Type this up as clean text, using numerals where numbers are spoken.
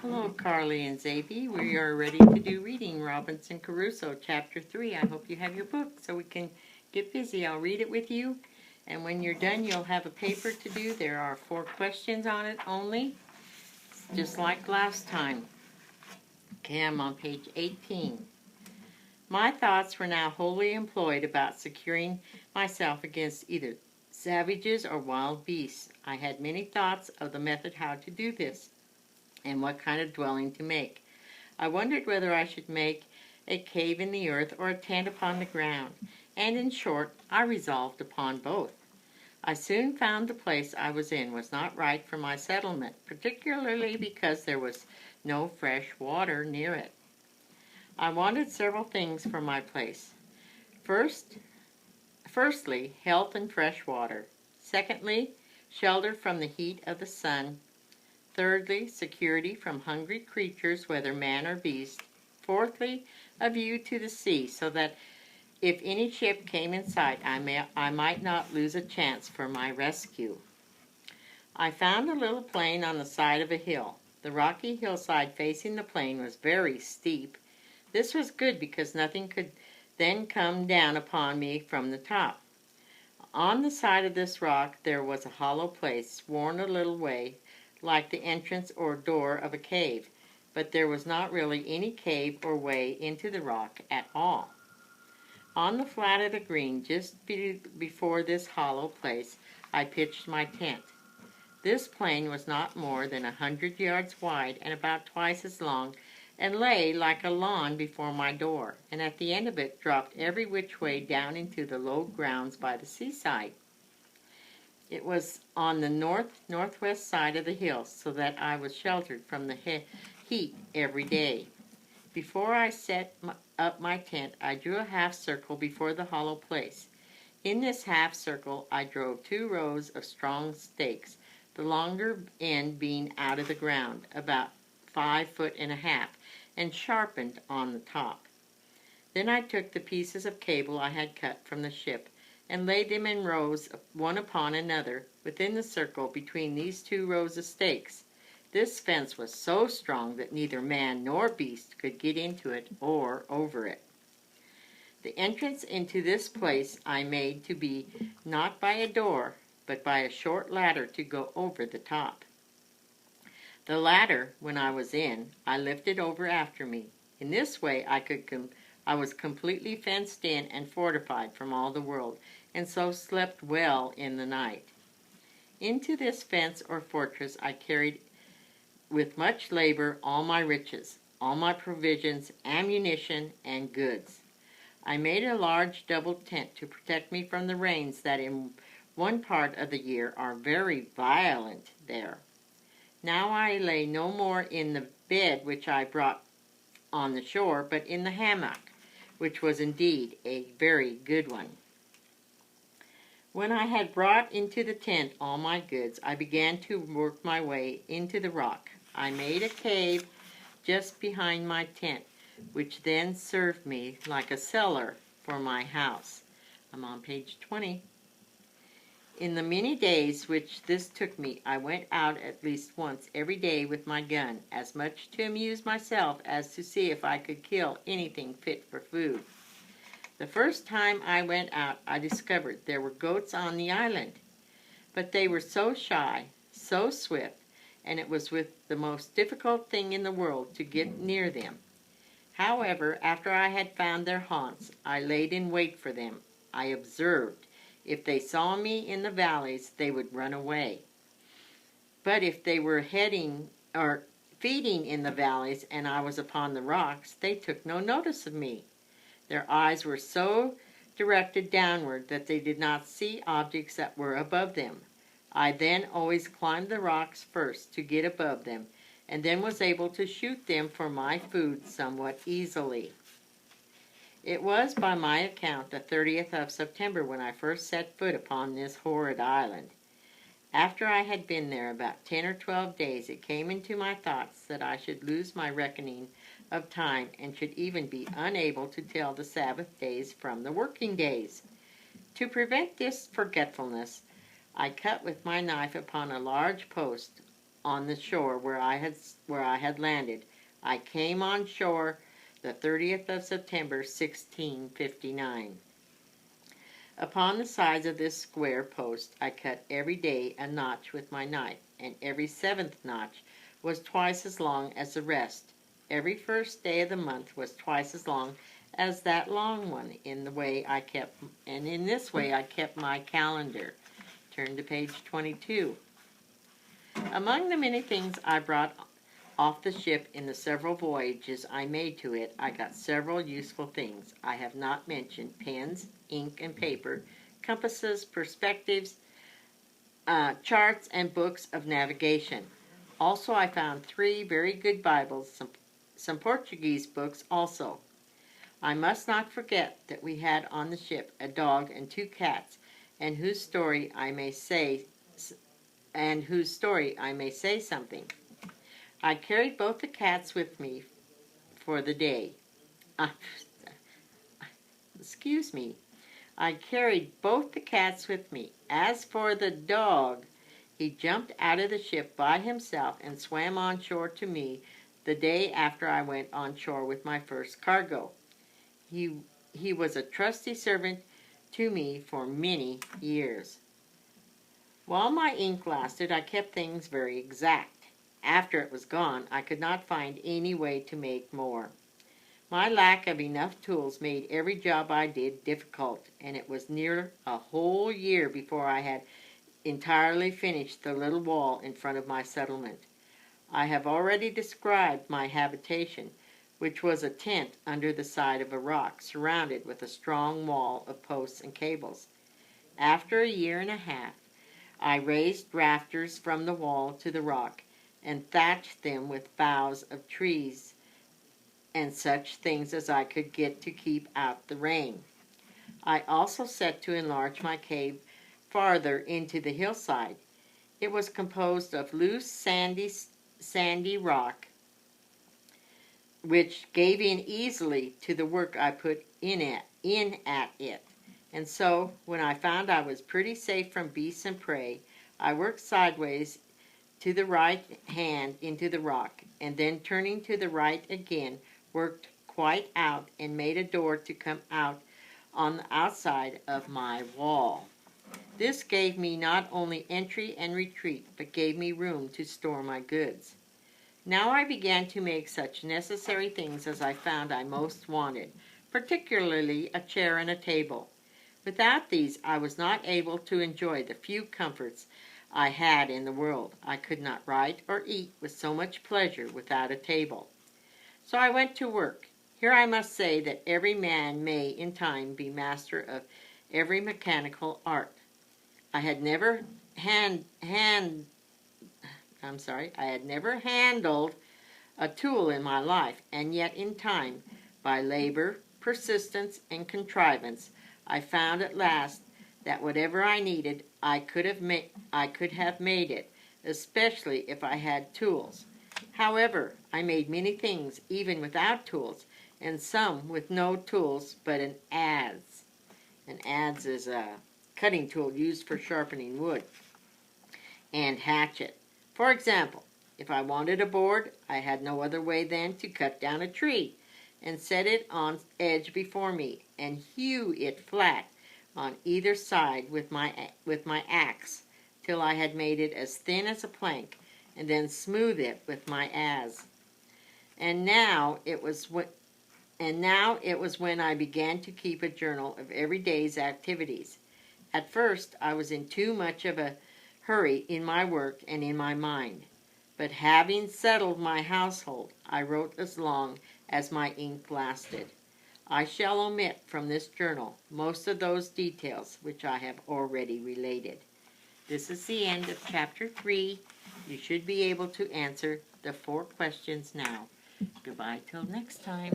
Hello, Carly and Zaby. We are ready to do reading Robinson Crusoe, Chapter 3. I hope you have your book so we can get busy. I'll read it with you, and when you're done, you'll have a paper to do. There are 4 questions on it only, just like last time. Okay, I'm on page 18. My thoughts were now wholly employed about securing myself against either savages or wild beasts. I had many thoughts of the method how to do this, and what kind of dwelling to make. I wondered whether I should make a cave in the earth or a tent upon the ground, and in short, I resolved upon both. I soon found the place I was in was not right for my settlement, particularly because there was no fresh water near it. I wanted several things for my place. Firstly, health and fresh water. Secondly, shelter from the heat of the sun. Thirdly, security from hungry creatures, whether man or beast. Fourthly, a view to the sea, so that if any ship came in sight, I might not lose a chance for my rescue. I found a little plain on the side of a hill. The rocky hillside facing the plain was very steep. This was good because nothing could then come down upon me from the top. On the side of this rock there was a hollow place, worn a little way, like the entrance or door of a cave, but there was not really any cave or way into the rock at all. On the flat of the green, just before this hollow place, I pitched my tent. This plain was not more than 100 yards wide and about twice as long, and lay like a lawn before my door, and at the end of it dropped every which way down into the low grounds by the seaside. It was on the northwest side of the hill, so that I was sheltered from the heat every day. Before I set up my tent, I drew a half circle before the hollow place. In this half circle I drove 2 rows of strong stakes, the longer end being out of the ground, about 5 foot and a half, and sharpened on the top. Then I took the pieces of cable I had cut from the ship, and laid them in rows, one upon another, within the circle between these 2 rows of stakes. This fence was so strong that neither man nor beast could get into it or over it. The entrance into this place I made to be not by a door, but by a short ladder to go over the top. The ladder, when I was in, I lifted over after me. In this way I was completely fenced in and fortified from all the world, and so slept well in the night. Into this fence or fortress I carried with much labor all my riches, all my provisions, ammunition, and goods. I made a large double tent to protect me from the rains that in one part of the year are very violent there. Now I lay no more in the bed which I brought on the shore, but in the hammock, which was indeed a very good one. When I had brought into the tent all my goods, I began to work my way into the rock. I made a cave just behind my tent, which then served me like a cellar for my house. I'm on page 20. In the many days which this took me, I went out at least once every day with my gun, as much to amuse myself as to see if I could kill anything fit for food. The first time I went out, I discovered there were goats on the island, but they were so shy, so swift, and it was with the most difficult thing in the world to get near them. However, after I had found their haunts, I laid in wait for them. I observed, if they saw me in the valleys, they would run away. But if they were feeding in the valleys and I was upon the rocks, they took no notice of me. Their eyes were so directed downward that they did not see objects that were above them. I then always climbed the rocks first to get above them, and then was able to shoot them for my food somewhat easily. It was, by my account, the 30th of September when I first set foot upon this horrid island. After I had been there about 10 or 12 days, it came into my thoughts that I should lose my reckoning of time and should even be unable to tell the Sabbath days from the working days. To prevent this forgetfulness, I cut with my knife upon a large post on the shore where I had landed. I came on shore the 30th of September, 1659. Upon the sides of this square post I cut every day a notch with my knife, and every seventh notch was twice as long as the rest. Every first day of the month was twice as long as that long one. In this way I kept my calendar. Turn to page 22. Among the many things I brought off the ship in the several voyages I made to it, I got several useful things. I have not mentioned pens, ink and paper, compasses, perspectives, charts, and books of navigation. Also, I found 3 very good Bibles, some Portuguese books also. I must not forget that we had on the ship a dog and 2 cats, and whose story I may say something. I carried both the cats with me for the day. Excuse me. I carried both the cats with me. As for the dog, he jumped out of the ship by himself and swam on shore to me the day after I went on shore with my first cargo. He was a trusty servant to me for many years. While my ink lasted, I kept things very exact. After it was gone, I could not find any way to make more. My lack of enough tools made every job I did difficult, and it was near a whole year before I had entirely finished the little wall in front of my settlement. I have already described my habitation, which was a tent under the side of a rock, surrounded with a strong wall of posts and cables. After a year and a half, I raised rafters from the wall to the rock, and thatched them with boughs of trees and such things as I could get to keep out the rain. I also set to enlarge my cave farther into the hillside. It was composed of loose, sandy rock, which gave in easily to the work I put in at it. And so, when I found I was pretty safe from beasts and prey, I worked sideways to the right hand into the rock, and then turning to the right again, worked quite out and made a door to come out on the outside of my wall. This gave me not only entry and retreat, but gave me room to store my goods. Now I began to make such necessary things as I found I most wanted, particularly a chair and a table. Without these, I was not able to enjoy the few comforts I had in the world. I could not write or eat with so much pleasure without a table. So I went to work. Here I must say that every man may in time be master of every mechanical art. I had never handled a tool in my life, and yet in time, by labor, persistence, and contrivance, I found at last that whatever I needed, I could have made it, especially if I had tools. However, I made many things even without tools, and some with no tools but an adze. An adze is a cutting tool used for sharpening wood, and hatchet. For example, if I wanted a board, I had no other way than to cut down a tree and set it on edge before me and hew it flat on either side with my axe till I had made it as thin as a plank, and then smooth it with my adze. And now it was when I began to keep a journal of every day's activities. At first, I was in too much of a hurry in my work and in my mind. But having settled my household, I wrote as long as my ink lasted. I shall omit from this journal most of those details which I have already related. This is the end of Chapter 3. You should be able to answer the 4 questions now. Goodbye till next time.